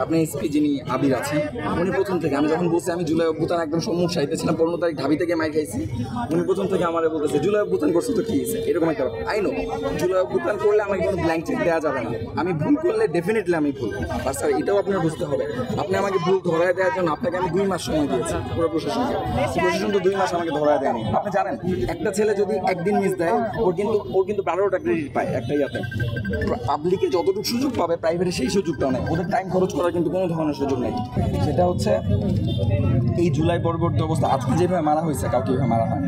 আপনি এসপি যিনি আবির আছেন, উনি প্রথম থেকে আমি যখন বলছি আমি জুলাই অভ্যুত্থান একদম সম্মুখ সাহিত্যে ছিলাম, 15 তারিখ ঢাবি থেকে মাইর খাইছি, উনি প্রথম থেকে আমার বলতেছে জুলাই অভ্যুত্থান করছে তো কি হয়েছে, এরকম একটা আইনো জুলাই অভ্যুত্থান করলে আমাকে কোনো ব্ল্যাঙ্ক চেক দেওয়া যাবে না, আমি ভুল করলে ডেফিনেটলি আমি ভুল। আর স্যার এটাও আপনার বুঝতে হবে, আপনি আমাকে ভুল ধরায় দেওয়ার জন্য আপনাকে আমি 2 মাস সময় দিয়েছি, পুরো প্রশাসনকে। প্রশাসন তো 2 মাস আমাকে ধরায় দেয়নি। আপনি জানেন একটা ছেলে যদি একদিন মিস দেয় ওর কিন্তু 12টা ক্রেডিট পায় একটা ইয়াতে। পাবলিকে যতটুকু সুযোগ পাবে প্রাইভেটে সেই সুযোগটাও নেই, ওদের টাইম খরচ করার কিন্তু কোনো ধরনের সুযোগ নেই। সেটা হচ্ছে এই জুলাই পরবর্তী অবস্থা আজকে যেভাবে মারা হয়েছে কাউকে এভাবে মারা হয়,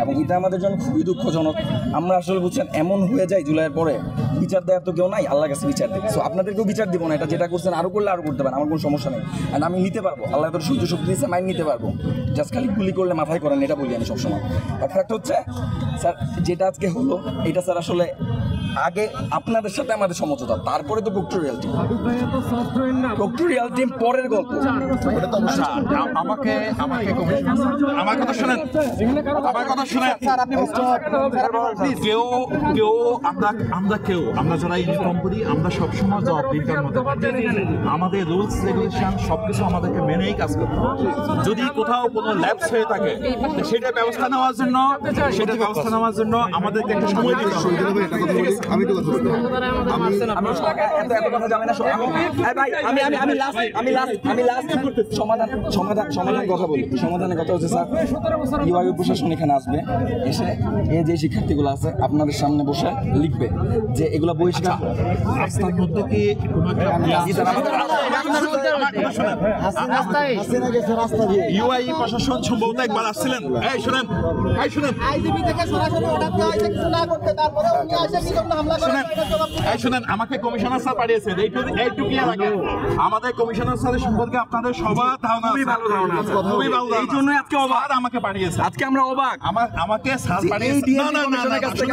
এবং এটা আমাদের জন্য খুবই দুঃখজনক। আমরা আসলে বুঝছেন এমন হয়ে যায় জুলাইয়ের পরে বিচার দেওয়ার তো কেউ নাই, আল্লাহর কাছে বিচার দেবে। সো আপনাদেরকেও বিচার দিব না, এটা যেটা করছেন আরও করলে আরও করতে পারেন, আমার কোনো সমস্যা নেই। অ্যান্ড আমি নিতে পারবো, আল্লাহ তোর সূর্য শক্তি দিয়েছে, মাইন্ড নিতে পারবো। জাস্ট খালি গুলি করলে মাথায় করেন এটা বলি আমি সবসময়। আর ফ্যাক্ট হচ্ছে স্যার যেটা আজকে হলো এটা স্যার আসলে আগে আপনাদের সাথে আমাদের সমঝোতা, তারপরে তো প্রক্টোরিয়াল টিম পরের গল্প। আমার কথা শুনেন, আমরা যারা ইউনিফর্ম করি আমরা সবসময় জবাবদিহিতার মধ্যে আমাদের রুলস রেগুলেশন সবকিছু আমাদেরকে মেনেই কাজ করতে হবে। যদি কোথাও কোনো ল্যাপস হয়ে থাকে সেটা ব্যবস্থা নেওয়ার জন্য আমাদেরকে একটা সময় দিতে হবে। সমাধানের কথা বলি। সমাধানের কথা হচ্ছে স্যার ইউআই প্রশাসন এখানে আসবে, এসে এই যে শিক্ষার্থীগুলো আছে আপনাদের সামনে বসে লিখবে যে এগুলো বহিষ্কার। রাস্তার মধ্যে কি ইউআই প্রশাসন সম্ভবত একবার আসছিলেন। শুনেন আমাকে কমিশনার স্যার পাঠিয়েছেন এইটুকু আগে আমাদের কমিশনার স্যারের সম্পর্কে আপনাদের সবার ধারণা খুবই ভালো ধারণা আছে, খুবই ভালো। এই জন্য আজকে অবাক আমাকে পাঠিয়েছে, আজকে আমরা অবাক আমাকে স্যার পাঠিয়েছে।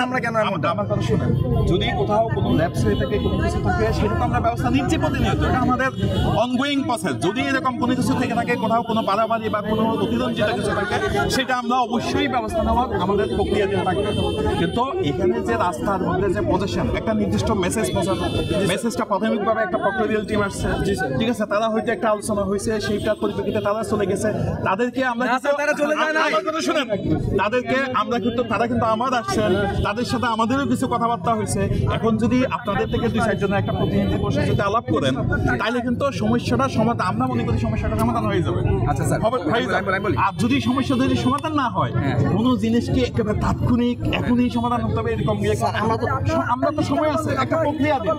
আমরা কেন এমনটা? আমার কথা শুনেন, যদি কোথাও কোনো ল্যাপস হয়ে থাকে কোনো কিছু থাকে সেটা তো আমরা ব্যবস্থা নিচ্ছি প্রতিনিয়ত, এটা আমাদের অনগোয়িং প্রসেস। যদি এরকম কোনো কিছু থেকে থাকে, কোথাও কোনো বাড়াবাড়ি বা কোনো অতিরঞ্জিত কিছু থাকে সেটা আমরা অবশ্যই ব্যবস্থা নেওয়ার আমাদের প্রক্রিয়া দিয়ে থাকবে। কিন্তু এখানে যে রাস্তার মধ্যে যে পজিশন একটা নির্দিষ্ট মেসেজ পৌঁছানো, মেসেজটা প্রাথমিকভাবে একটা প্রক্টোরিয়াল টিম আসছে, ঠিক আছে, তারা হয়তো একটা আলোচনা হয়েছে, সেইটার পরিপ্রেক্ষিতে তারা চলে গেছে। তাদেরকে আমরা শুনেন, তাদেরকে আমরা কিন্তু তারা কিন্তু আমার আসছেন, তাদের সাথে আমাদেরও কিছু কথাবার্তা হয়েছে। এখন যদি আপনাদের থেকে 2-4 জনের একটা প্রতিনিধি বসে যদি আলাপ করেন তাহলে কিন্তু সমস্যাটা সমাধান, আমরা মনে করি সমস্যাটা সমাধান হয়ে যাবে। আচ্ছা স্যার, আর যদি সমস্যা যদি সমাধান না হয়, কোনো জিনিসকে একেবারে তাৎক্ষণিক এখনই সমাধান হতে হবে এরকম আমরা তো সময় আছে, একটা প্রক্রিয়া দিন।